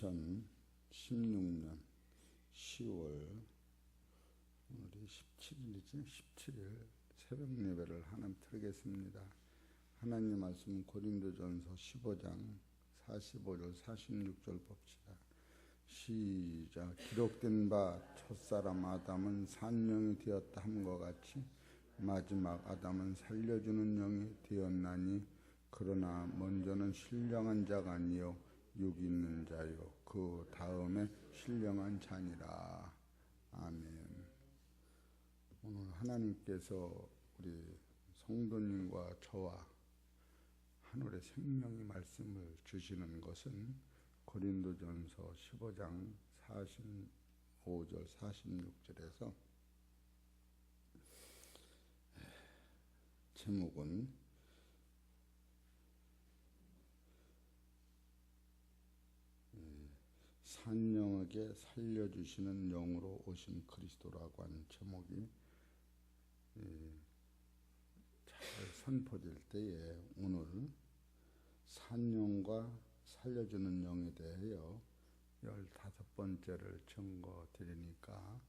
2016년 10월 오늘이 17일이지 17일 새벽 예배를 하나 드리겠습니다. 하나님 말씀은 고린도전서 15장 45절 46절 봅시다. 시작. 기록된 바 첫사람 아담은 산영이 되었다 함과 같이 마지막 아담은 살려주는 영이 되었나니 그러나 먼저는 신령한 자가 아니요 육 있는 자요 그 다음에 신령한 자니라. 아멘. 오늘 하나님께서 우리 성도님과 저와 하늘의 생명의 말씀을 주시는 것은 고린도전서 15장 45절 46절에서 제목은 산영에게 살려주시는 영으로 오신 그리스도라고 하는 제목이 잘 선포될 때에 오늘 산영과 살려주는 영에 대하여 15번째를 증거 드리니까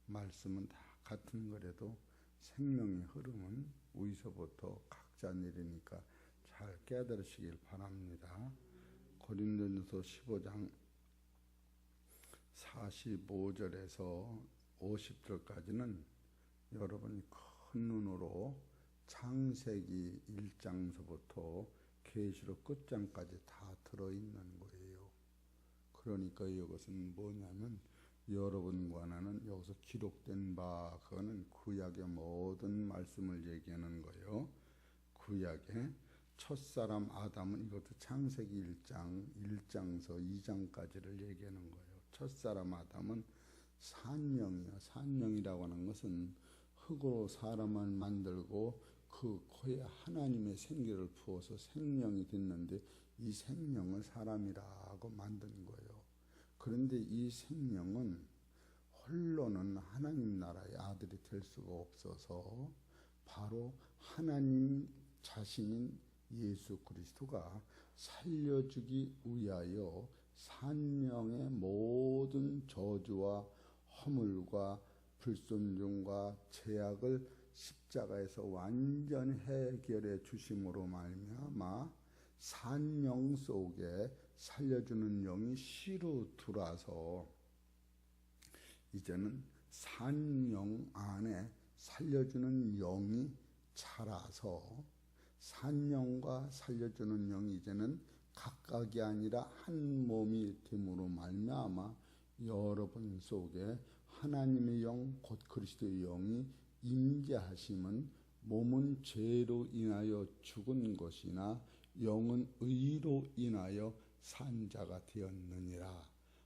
말씀은 다 같은 거라도 생명의 흐름은 위서부터 각자 내리니까 잘 깨달으시길 바랍니다. 고린도전서 15장 45절에서 50절까지는 여러분이 큰 눈으로 창세기 1장서부터 계시록 끝장까지 다 들어있는 거예요. 그러니까 이것은 뭐냐면 여러분과 나는 여기서 기록된 바 그거는 구약의 모든 말씀을 얘기하는 거예요. 구약의 첫사람 아담은 이것도 창세기 1장, 1장서 2장까지를 얘기하는 거예요. 첫사람 아담은 산영이요. 산영이라고 하는 것은 흙으로 사람을 만들고 그 코에 하나님의 생기를 부어서 생명이 됐는데 이 생명을 사람이라고 만든 거예요. 그런데 이 생명은 홀로는 하나님 나라의 아들이 될 수가 없어서 바로 하나님 자신인 예수 그리스도가 살려주기 위하여 산영의 모든 저주와 허물과 불순종과 죄악을 십자가에서 완전히 해결해 주심으로 말미암아 산영 속에 살려주는 영이 씨로 들어와서 이제는 산영 안에 살려주는 영이 자라서 산영과 살려주는 영이 이제는 각각이 아니라 한 몸이 됨으로 말미암아 여러분 속에 하나님의 영 곧 그리스도의 영이 임재하심은 몸은 죄로 인하여 죽은 것이나 영은 의로 인하여 산 자가 되었느니라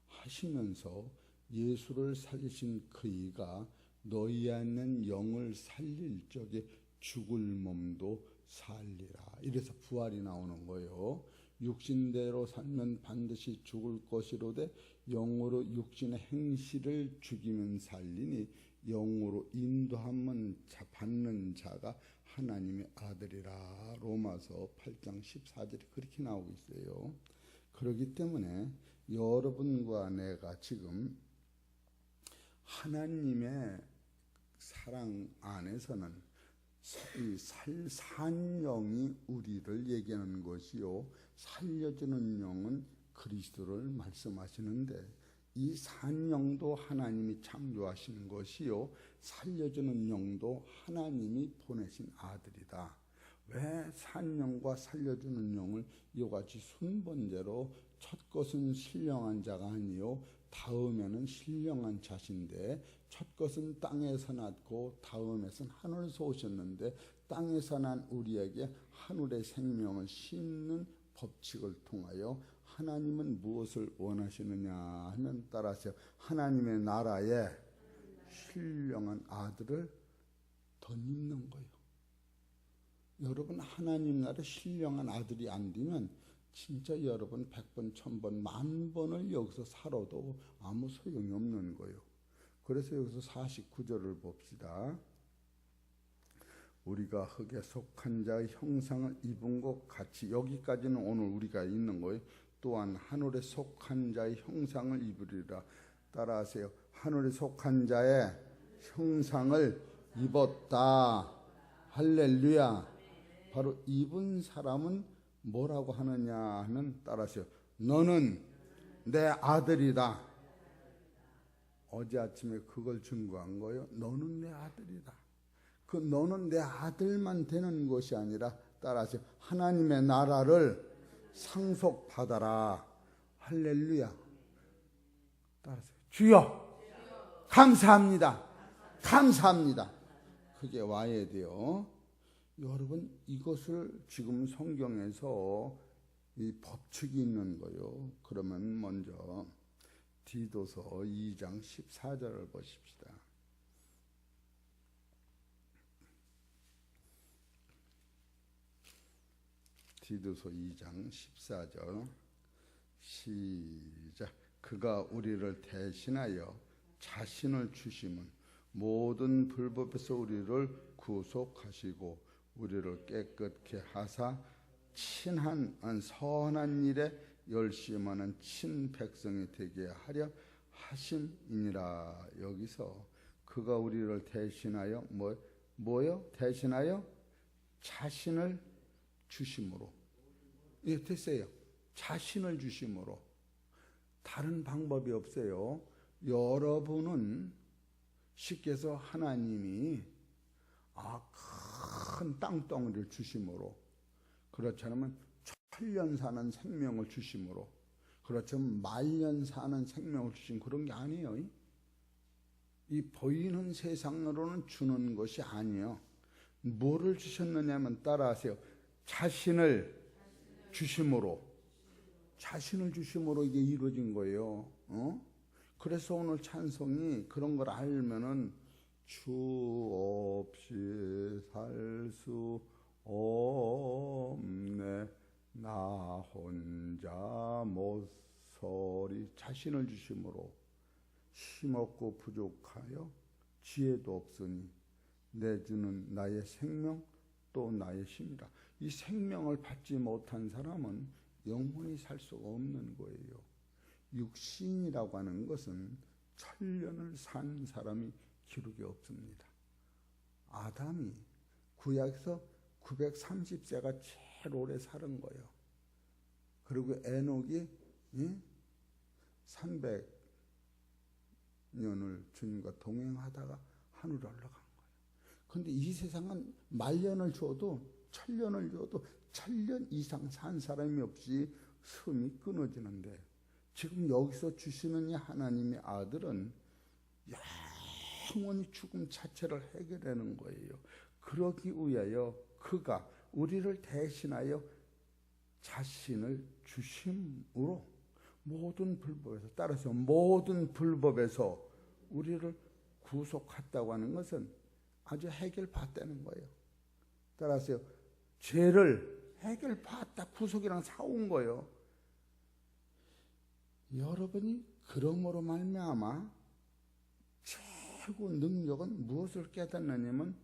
하시면서 예수를 살리신 그이가 너희 안에 영을 살릴 적에 죽을 몸도 살리라. 이래서 부활이 나오는 거예요. 육신대로 살면 반드시 죽을 것이로되 영으로 육신의 행실을 죽이면 살리니 영으로 인도함은 받는 자가 하나님의 아들이라. 로마서 8장 14절에 그렇게 나오고 있어요. 그렇기 때문에 여러분과 내가 지금 하나님의 사랑 안에서는 이 산영이 우리를 얘기하는 것이요 살려주는 영은 그리스도를 말씀하시는데 이 산영도 하나님이 창조하신 것이요 살려주는 영도 하나님이 보내신 아들이다. 왜 산영과 살려주는 영을 이같이 순번제로 첫 것은 신령한 자가 아니요 다음에는 신령한 자신데 첫 것은 땅에서 났고 다음에는 하늘에서 오셨는데 땅에서 난 우리에게 하늘의 생명을 심는 법칙을 통하여 하나님은 무엇을 원하시느냐 하면 따라서 하나님의 나라에 신령한 아들을 덧입는 거예요. 여러분 하나님 나라에 신령한 아들이 안 되면 진짜 여러분 100번, 1000번, 10,000번을 여기서 살아도 아무 소용이 없는 거예요. 그래서 여기서 49절을 봅시다. 우리가 흙에 속한 자의 형상을 입은 것 같이, 여기까지는 오늘 우리가 있는 거예요. 또한 하늘에 속한 자의 형상을 입으리라. 따라하세요. 하늘에 속한 자의 형상을 입었다. 할렐루야. 바로 입은 사람은 뭐라고 하느냐 하면 따라하세요. 너는 내 아들이다. 어제 아침에 그걸 증거한 거예요. 너는 내 아들이다. 그 너는 내 아들만 되는 것이 아니라 따라하세요. 하나님의 나라를 상속받아라. 할렐루야. 따라하세요. 주여 감사합니다. 감사합니다. 그게 와야 돼요. 여러분 이것을 지금 성경에서 이 법칙이 있는 거예요. 그러면 먼저 디도서 2장 14절을 보십시다. 디도서 2장 14절 시작. 그가 우리를 대신하여 자신을 주심은 모든 불법에서 우리를 구속하시고 우리를 깨끗게 하사 친한 선한 일에 열심하는 친백성이 되게 하려 하심이니라. 여기서 그가 우리를 대신하여 뭐요? 대신하여 자신을 주심으로. 예, 됐어요. 자신을 주심으로. 다른 방법이 없어요. 여러분은 쉽게 해서 하나님이 큰 땅덩어리를 주심으로, 그렇지 않으면 천년 사는 생명을 주심으로, 그렇지 않으면 만년 사는 생명을 주신 그런 게 아니에요. 이 보이는 세상으로는 주는 것이 아니에요. 뭐를 주셨느냐면 따라하세요. 자신을 주심으로. 자신을 주심으로 이게 이루어진 거예요. 그래서 오늘 찬송이 그런 걸 알면은 주 없이 살 수 없네 나 혼자 못 서리. 자신을 주심으로 힘없고 부족하여 지혜도 없으니 내주는 나의 생명 또 나의 힘이라. 이 생명을 받지 못한 사람은 영원히 살 수가 없는 거예요. 육신이라고 하는 것은 천년을 산 사람이 기록이 없습니다. 아담이 구약에서 930세가 제일 오래 사는 거예요. 그리고 에녹이 300년을 주님과 동행하다가 하늘에 올라간 거예요. 그런데 이 세상은 만년을 줘도 천년을 줘도 천년 이상 산 사람이 없이 숨이 끊어지는데, 지금 여기서 주시는 이 하나님의 아들은 영원히 죽음 자체를 해결하는 거예요. 그러기 위하여 그가 우리를 대신하여 자신을 주심으로 모든 불법에서, 따라서 모든 불법에서 우리를 구속했다고 하는 것은 아주 해결받다는 거예요. 따라서 죄를 해결받다, 구속이랑 사온 거예요. 여러분이 그러므로 말미암아 최고 능력은 무엇을 깨닫느냐면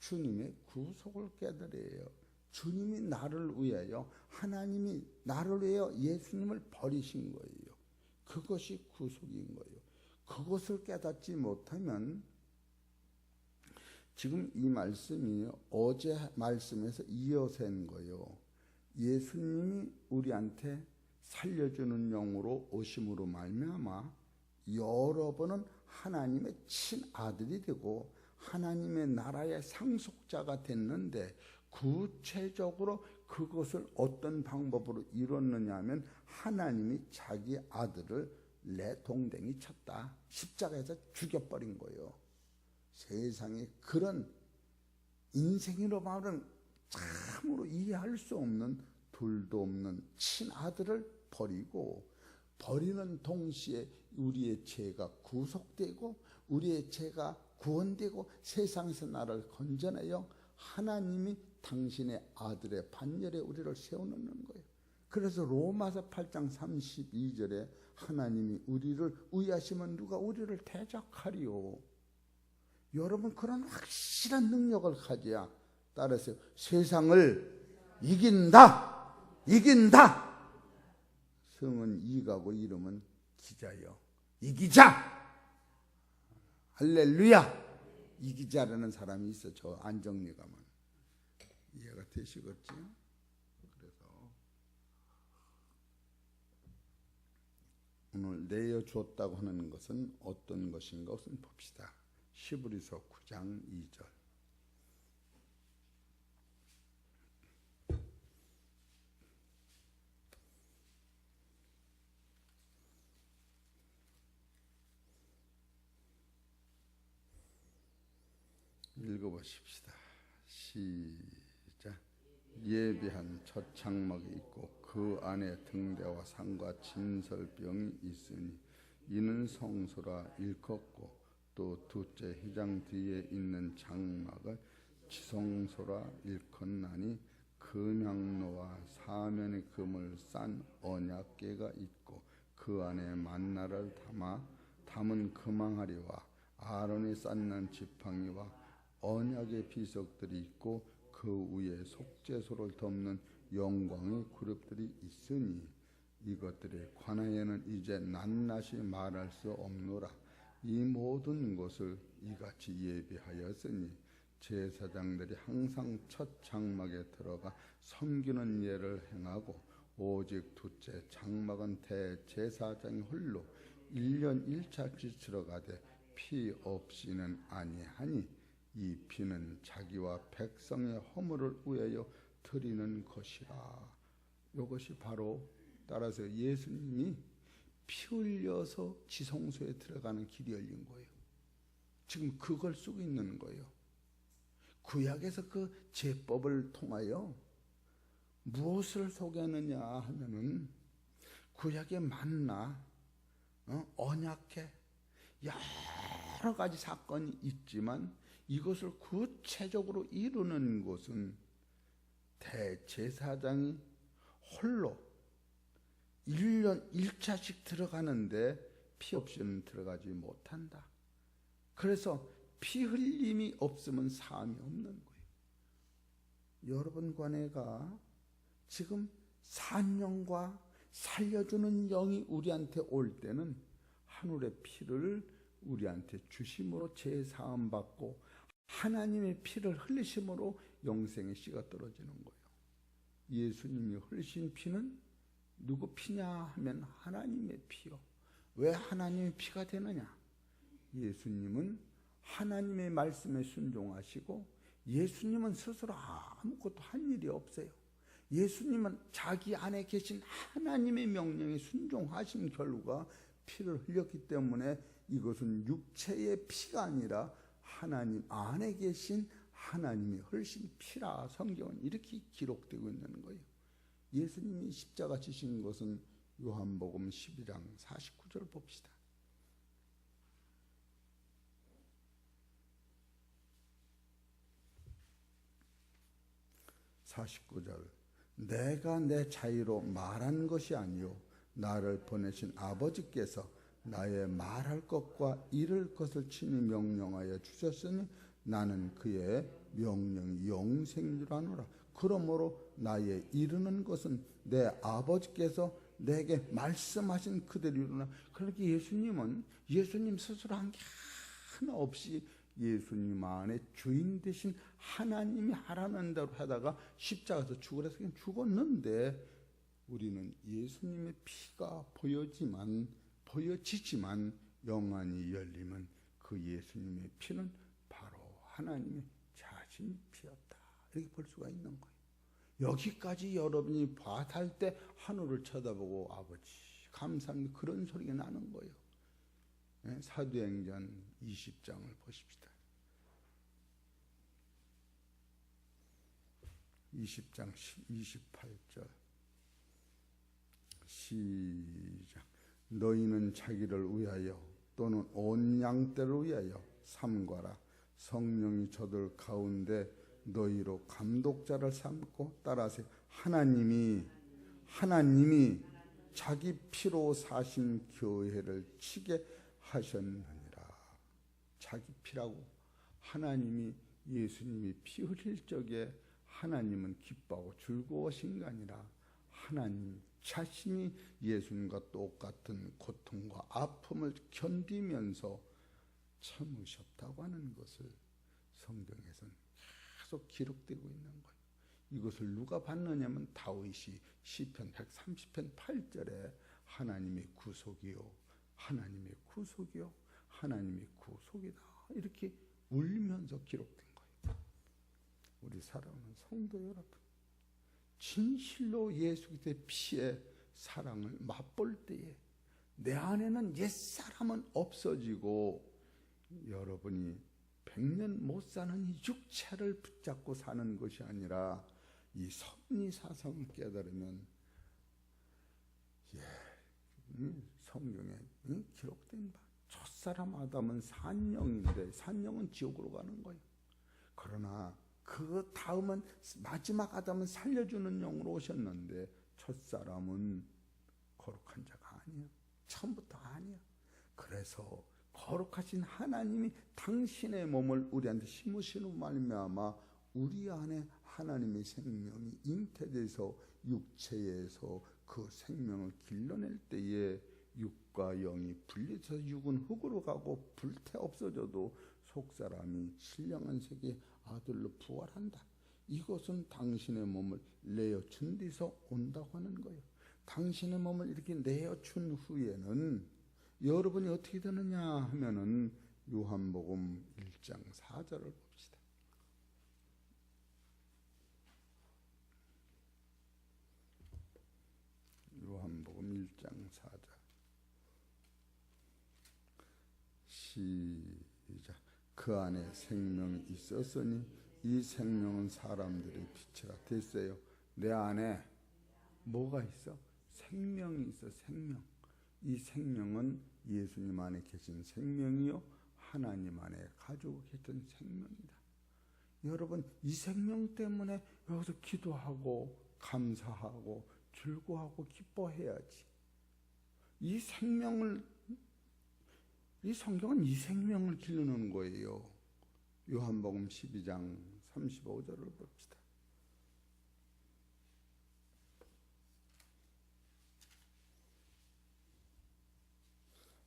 주님의 구속을 깨달아요. 주님이 나를 위하여, 하나님이 나를 위하여 예수님을 버리신 거예요. 그것이 구속인 거예요. 그것을 깨닫지 못하면 지금 이 말씀이 어제 말씀에서 이어서 한 거예요. 예수님이 우리한테 살려주는 영으로 오심으로 말미암아 여러분은 하나님의 친아들이 되고 하나님의 나라의 상속자가 됐는데, 구체적으로 그것을 어떤 방법으로 이뤘느냐 하면 하나님이 자기 아들을 내 동댕이 쳤다. 십자가에서 죽여버린 거예요. 세상에 그런 인생으로 말하면 참으로 이해할 수 없는, 둘도 없는 친아들을 버리는 동시에 우리의 죄가 구속되고 우리의 죄가 구원되고 세상에서 나를 건져내요 하나님이 당신의 아들의 반열에 우리를 세워놓는 거예요. 그래서 로마서 8장 32절에 하나님이 우리를 위하시면 누가 우리를 대적하리요. 여러분 그런 확실한 능력을 가져야, 따라서 세상을 이긴다. 성은 이가고 이름은 기자요. 이기자! 할렐루야! 이기자라는 사람이 있어. 저 안정리 가면. 이해가 되시겠지? 그래서 오늘 내어주었다고 하는 것은 어떤 것인가 우선 봅시다. 히브리서 9장 2절. 읽어보십시다. 시작. 예비한 첫 장막이 있고 그 안에 등대와 상과 진설병이 있으니 이는 성소라 일컫고 또 둘째 휘장 뒤에 있는 장막을 지성소라 일컫나니 금향로와 사면의 금을 싼 언약궤가 있고 그 안에 만나를 담은 금항아리와 아론이 쌓는 지팡이와 언약의 비석들이 있고 그 위에 속죄소를 덮는 영광의 그룹들이 있으니 이것들에 관하여는 이제 낱낱이 말할 수 없노라. 이 모든 것을 이같이 예비하였으니 제사장들이 항상 첫 장막에 들어가 섬기는 예를 행하고 오직 둘째 장막은 대제사장이 홀로 1년 1차씩 들어가되 피 없이는 아니하니 이 피는 자기와 백성의 허물을 위하여 드리는 것이라. 이것이 바로 따라서 예수님이 피 흘려서 지성소에 들어가는 길이 열린 거예요. 지금 그걸 쓰고 있는 거예요. 구약에서 그 제법을 통하여 무엇을 소개하느냐 하면은 구약의 만나, 언약궤 여러 가지 사건이 있지만 이것을 구체적으로 이루는 것은 대제사장이 홀로 1년 1차씩 들어가는데 피 없이는 들어가지 못한다. 그래서 피 흘림이 없으면 사함이 없는 거예요. 여러분과 내가 지금 산영과 살려주는 영이 우리한테 올 때는 하늘의 피를 우리한테 주심으로 제사함 받고 하나님의 피를 흘리심으로 영생의 씨가 떨어지는 거예요. 예수님이 흘리신 피는 누구 피냐 하면 하나님의 피요. 왜 하나님의 피가 되느냐? 예수님은 하나님의 말씀에 순종하시고 예수님은 스스로 아무것도 한 일이 없어요. 예수님은 자기 안에 계신 하나님의 명령에 순종하신 결과 피를 흘렸기 때문에 이것은 육체의 피가 아니라 하나님 안에 계신 하나님이 흘리신 피라 성경은 이렇게 기록되고 있는 거예요. 예수님이 십자가 지신 것은 요한복음 12장 49절 봅시다. 내가 내 자유로 말한 것이 아니요 나를 보내신 아버지께서 나의 말할 것과 이룰 것을 친히 명령하여 주셨으니 나는 그의 명령이 영생인 줄 아노라. 그러므로 나의 이루는 것은 내 아버지께서 내게 말씀하신 그대로 이루나. 그러니까 예수님 스스로 한 게 하나 없이 예수님 안에 주인 되신 하나님이 하라는 대로 하다가 십자가에서 죽으래서 그냥 죽었는데 우리는 예수님의 피가 보여지지만 영안이 열리면 그 예수님의 피는 바로 하나님의 자신 피였다. 이렇게 볼 수가 있는 거예요. 여기까지 여러분이 봐탈 때 하늘을 쳐다보고 아버지 감사합니다. 그런 소리가 나는 거예요. 사도행전 20장을 보십시다. 20장 28절 시작. 너희는 자기를 위하여 또는 온 양떼를 위하여 삼가라. 성령이 저들 가운데 너희로 감독자를 삼고 따라서 하나님이 자기 피로 사신 교회를 치게 하셨느니라. 자기 피라고 하나님이 예수님이 피 흘릴 적에 하나님은 기뻐하고 즐거워하신 게 아니라 하나님 자신이 예수님과 똑같은 고통과 아픔을 견디면서 참으셨다고 하는 것을 성경에서는 계속 기록되고 있는 거예요. 이것을 누가 봤느냐면 다윗이 시편 130편 8절에 하나님의 구속이요, 하나님의 구속이요, 하나님의 구속이다, 이렇게 울면서 기록된 거예요. 우리 사랑하는 성도 여러분, 진실로 예수 그리스도의 피의 사랑을 맛볼 때에 내 안에는 옛사람은 없어지고 여러분이 100년 못 사는 이 육체를 붙잡고 사는 것이 아니라 이 섭리사성을 깨달으면, 성경에 기록된 바 첫사람 아담은 산영인데 산영은 지옥으로 가는 거예요. 그러나 그 다음은 마지막 아담은 살려주는 영으로 오셨는데 첫사람은 거룩한 자가 아니야. 처음부터 아니야. 그래서 거룩하신 하나님이 당신의 몸을 우리한테 심으시는 말미암아 우리 안에 하나님의 생명이 잉태돼서 육체에서 그 생명을 길러낼 때에 육과 영이 분리돼서 육은 흙으로 가고 불태 없어져도 속사람이 신령한 세계 아들로 부활한다. 이것은 당신의 몸을 내어준 데서 온다고 하는 거예요. 당신의 몸을 이렇게 내어준 후에는 여러분이 어떻게 되느냐 하면은 요한복음 1장 4절을 봅시다. 요한복음 1장 4절 시작. 그 안에 생명이 있었으니 이 생명은 사람들의 빛이라 됐어요. 내 안에 뭐가 있어? 생명이 있어. 생명. 이 생명은 예수님 안에 계신 생명이요, 하나님 안에 가지고 계신 생명이다. 여러분, 이 생명 때문에 여기서 기도하고 감사하고 즐거워하고 기뻐해야지. 이 생명을, 이 성경은 이 생명을 기르는 거예요. 요한복음 12장 35절을 봅시다.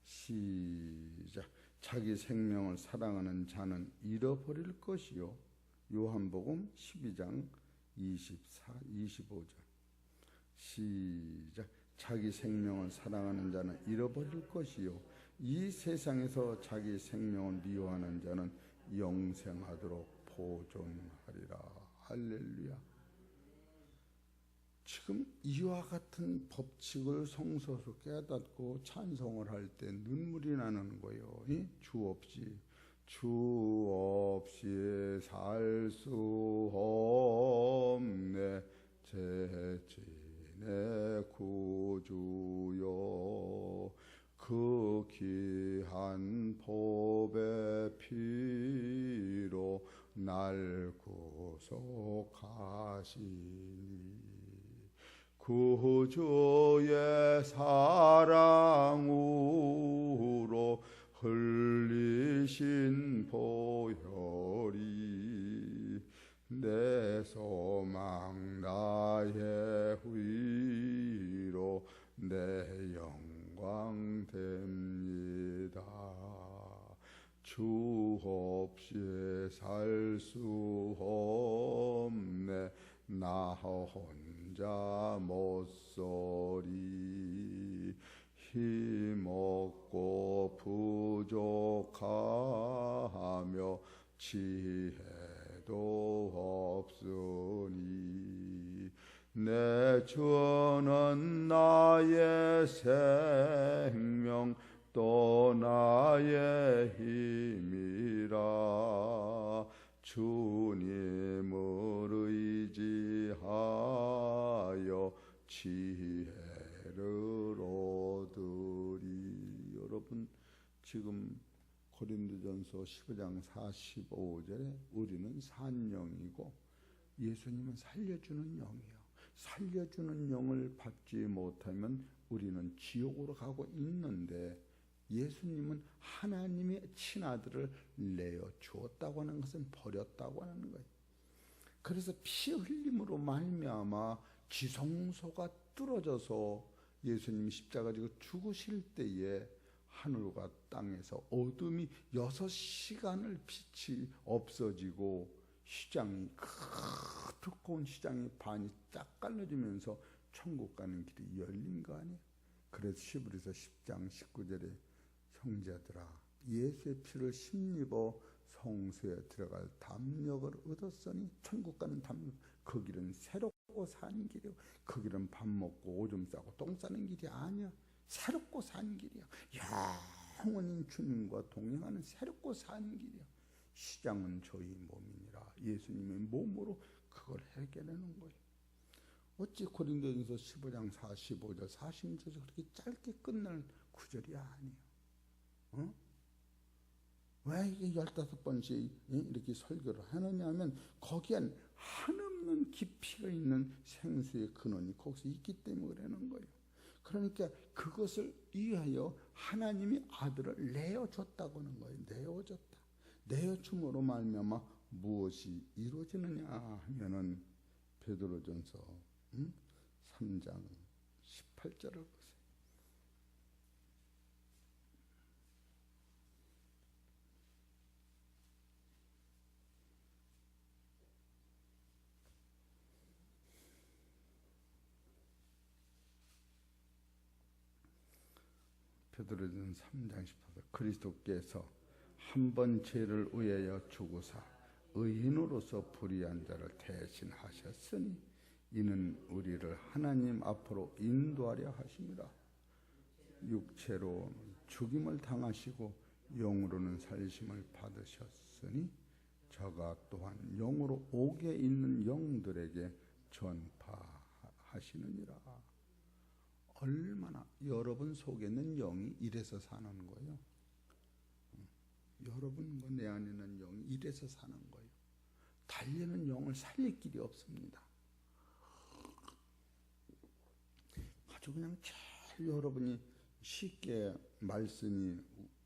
시작. 자기 생명을 사랑하는 자는 잃어버릴 것이요. 요한복음 12장 25절 시작. 자기 생명을 사랑하는 자는 잃어버릴 것이요. 이 세상에서 자기 생명을 미워하는 자는 영생하도록 보존하리라. 할렐루야. 지금 이와 같은 법칙을 성서에서 깨닫고 찬송을 할 때 눈물이 나는 거예요. 주 없이 살 수 없네 제 구주여, 그 귀한 보배 피로 날 구속하시니 구주의 사랑으로 흘리신 보혈이 내 소망 나의 위로 내 영광 됩니다. 주 없이 살 수 없네 나 혼자 못서리. 힘없고 부족하며 지혜도 없으니 내 주는 나의 생명 또 나의 힘이라. 주님을 의지하여 지혜를 얻으리. 여러분, 지금 고린도전서 15장 45절에 우리는 산영이고 예수님은 살려주는 영이에요. 살려주는 영을 받지 못하면 우리는 지옥으로 가고 있는데, 예수님은 하나님의 친아들을 내어 주었다고 하는 것은 버렸다고 하는 거예요. 그래서 피 흘림으로 말미암아 지성소가 뚫어져서 예수님이 십자가 지고 죽으실 때에 하늘과 땅에서 어둠이 6시간을 빛이 없어지고 시장이 두꺼운 시장이 반이 딱 갈라지면서 천국 가는 길이 열린 거 아니에요. 그래서 히브리서 10장 19절에 형제들아 예수의 피를 힘입어 성소에 들어갈 담력을 얻었으니 천국 가는 담력 그 길은 새롭고 사는 길이요 그 길은 밥 먹고 오줌 싸고 똥 싸는 길이 아니야. 새롭고 사는 길이야. 영원히 주님과 동행하는 새롭고 사는 길이야. 시장은 저희 몸이니라. 예수님의 몸으로 그걸 해결하는 거예요. 어찌 고린도전서 15장 45절 46절에서 그렇게 짧게 끝날 구절이 아니에요. 어? 왜 이게 15번씩 이렇게 설교를 하느냐 하면 거기엔 한없는 깊이가 있는 생수의 근원이 거기서 있기 때문에 그러는 거예요. 그러니까 그것을 위하여 하나님이 아들을 내어줬다고 하는 거예요. 내어줬다. 내어줌으로 말미암아 무엇이 이루어지느냐 하면은 베드로전서 3장 18절을 보세요. 베드로전서 3장 18절 그리스도께서 한 번 죄를 위하여 죽으사 의인으로서 불의한 자를 대신하셨으니 이는 우리를 하나님 앞으로 인도하려 하심이라. 육체로 죽임을 당하시고 영으로는 살리심을 받으셨으니 저가 또한 영으로 옥에 있는 영들에게 전파하시느니라. 얼마나 여러분 속에 있는 영이 이래서 사는 거예요. 여러분과 내 안에 있는 영이 이래서 사는 거예요. 달리는 영을 살릴 길이 없습니다. 아주 그냥 제일 여러분이 쉽게 말씀이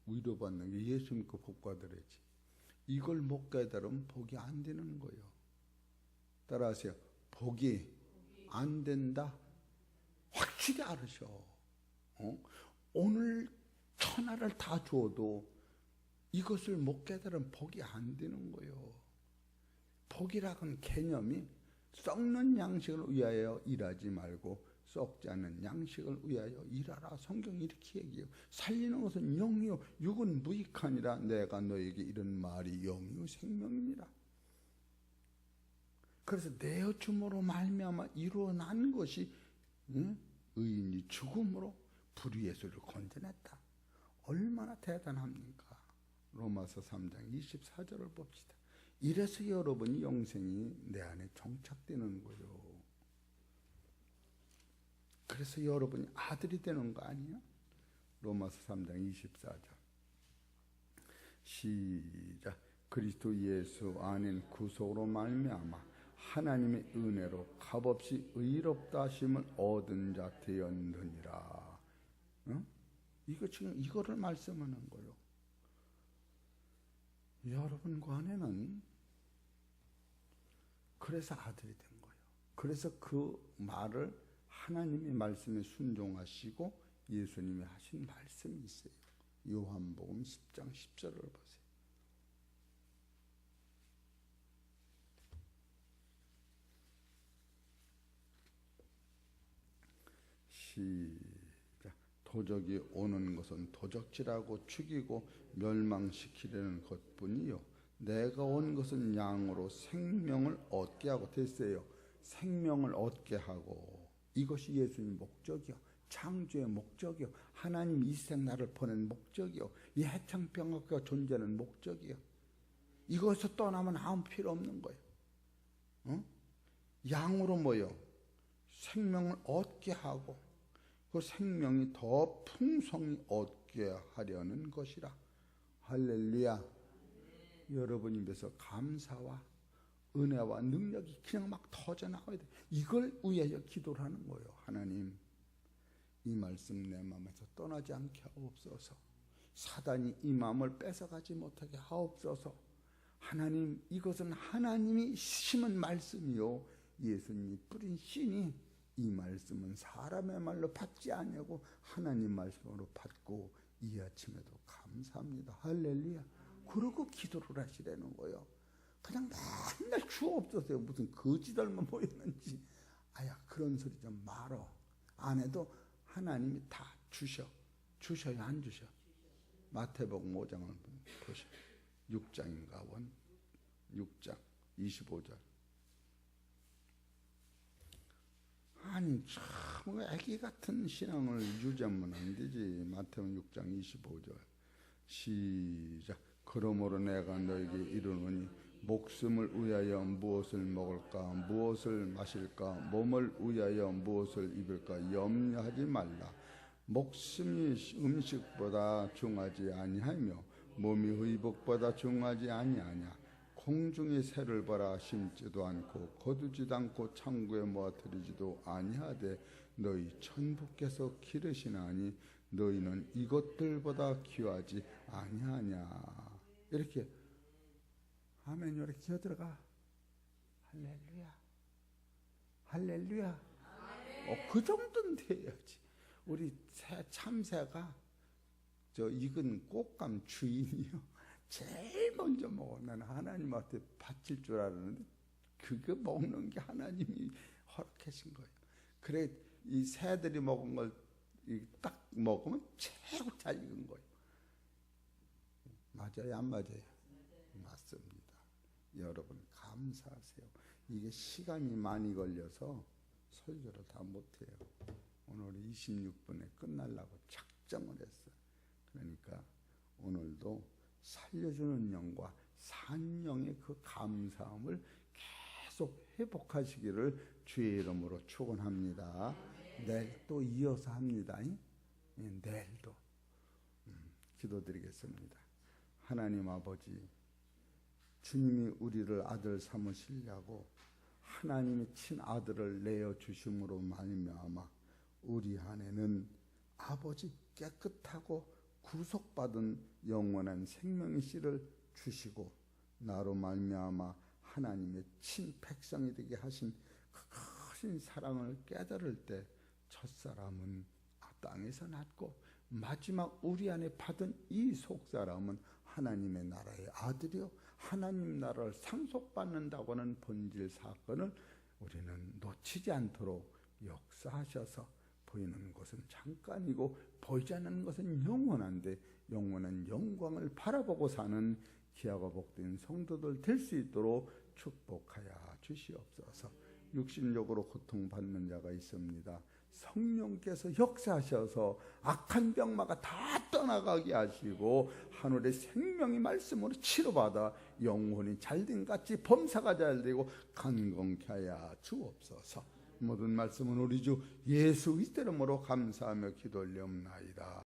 위로받는 게 예수 믿고 복 받으래지. 이걸 못 깨달으면 복이 안 되는 거예요. 따라하세요. 복이 안 된다. 확실히 알으셔. 오늘 천하를 다 줘도 이것을 못 깨달으면 복이 안 되는 거예요. 복이라는 개념이 썩는 양식을 위하여 일하지 말고 썩지 않는 양식을 위하여 일하라. 성경이 이렇게 얘기해요. 살리는 것은 영이요 육은 무익하니라. 내가 너에게 이런 말이 영이요 생명이니라. 그래서 내어줌으로 말미암아 이루어난 것이 의인이 죽음으로 불의의 소리를 건져냈다. 얼마나 대단합니까? 로마서 3장 24절을 봅시다. 이래서 여러분이 영생이 내 안에 정착되는 거예요. 그래서 여러분이 아들이 되는 거 아니에요? 로마서 3장 24절 시작. 그리스도 예수 안인 구속으로 말미암아 하나님의 은혜로 값없이 의롭다 하심을 얻은 자 되었느니라. 이거 지금 이거를 말씀하는 거예요. 여러분과 안에는 그래서 아들이 된 거예요. 그래서 그 말을 하나님의 말씀에 순종하시고 예수님이 하신 말씀이 있어요. 요한복음 10장 10절을 보세요. 시작. 도적이 오는 것은 도적질하고 죽이고 멸망시키려는 것뿐이요 내가 온 것은 양으로 생명을 얻게 하고 됐어요. 생명을 얻게 하고 이것이 예수님 목적이요. 창조의 목적이요. 하나님 이 세상 나를 보낸 목적이요. 이 해창병학과 존재하는 목적이요. 이것을 떠나면 아무 필요 없는 거예요. 양으로 뭐요? 생명을 얻게 하고 그 생명이 더 풍성히 얻게 하려는 것이라. 할렐루야. 여러분 입에서 감사와 은혜와 능력이 그냥 막 터져나와야 돼. 이걸 위하여 기도를 하는 거예요. 하나님 이 말씀 내 마음에서 떠나지 않게 하옵소서. 사단이 이 마음을 뺏어가지 못하게 하옵소서. 하나님 이것은 하나님이 심은 말씀이요 예수님이 뿌린 씨니 이 말씀은 사람의 말로 받지 아니하고 하나님 말씀으로 받고 이 아침에도 감사합니다. 할렐루야. 그러고 기도를 하시라는 거예요. 그냥 맨날 주옵소서 무슨 거지들만 모였는지 아야 그런 소리 좀 말어. 안 해도 하나님이 다 주셔요 안 주셔? 마태복음 5장을 보셔. 6장인가 6장 25절. 아니 참 애기 같은 신앙을 유지하면 안 되지. 마태복음 6장 25절 시작. 그러므로 내가 너에게 이르노니 목숨을 위하여 무엇을 먹을까 무엇을 마실까 몸을 위하여 무엇을 입을까 염려하지 말라. 목숨이 음식보다 중하지 아니하며 몸이 의복보다 중하지 아니하냐. 공중의 새를 보라. 심지도 않고 거두지도 않고 창고에 모아들이지도 아니하되 너희 천부께서 기르시나니 너희는 이것들보다 귀하지 아니하냐. 이렇게 아멘. 이렇게 기어들어가. 할렐루야 할렐루야. 그 정도는 돼야지. 우리 참새가 저 익은 꽃감 주인이요 제일 먼저 먹어. 나는 하나님한테 바칠 줄 알았는데 그거 먹는 게 하나님이 허락하신 거예요. 그래 이 새들이 먹은 걸 딱 먹으면 최고 잘 익은 거예요. 맞아요 안 맞아요? 맞습니다. 여러분 감사하세요. 이게 시간이 많이 걸려서 설교를 다 못해요. 오늘 26분에 끝나려고 작정을 했어요. 그러니까 오늘도 살려주는 영과 산 영의 그 감사함을 계속 회복하시기를 주의 이름으로 축원합니다. 내일 또 이어서 합니다. 내일도 기도드리겠습니다. 하나님 아버지, 주님이 우리를 아들 삼으시려고 하나님의 친아들을 내어주심으로 말미암아 우리 안에는 아버지 깨끗하고 구속받은 영원한 생명의 씨를 주시고 나로 말미암아 하나님의 친백성이 되게 하신 그 크신 사랑을 깨달을 때 첫사람은 땅에서 났고 마지막 우리 안에 받은 이 속사람은 하나님의 나라의 아들이요 하나님 나라를 상속받는다고 하는 본질 사건을 우리는 놓치지 않도록 역사하셔서 보이는 것은 잠깐이고 보이지 않는 것은 영원한데 영원한 영광을 바라보고 사는 귀하고 복된 성도들 될 수 있도록 축복하여 주시옵소서. 육신적으로 고통받는 자가 있습니다. 성령께서 역사하셔서 악한 병마가 다 떠나가게 하시고 하늘의 생명의 말씀으로 치료받아 영혼이 잘된 같이 범사가 잘되고 건강케 하여 주옵소서. 모든 말씀은 우리 주 예수 그리스도 이름으로 감사하며 기도 올리옵나이다.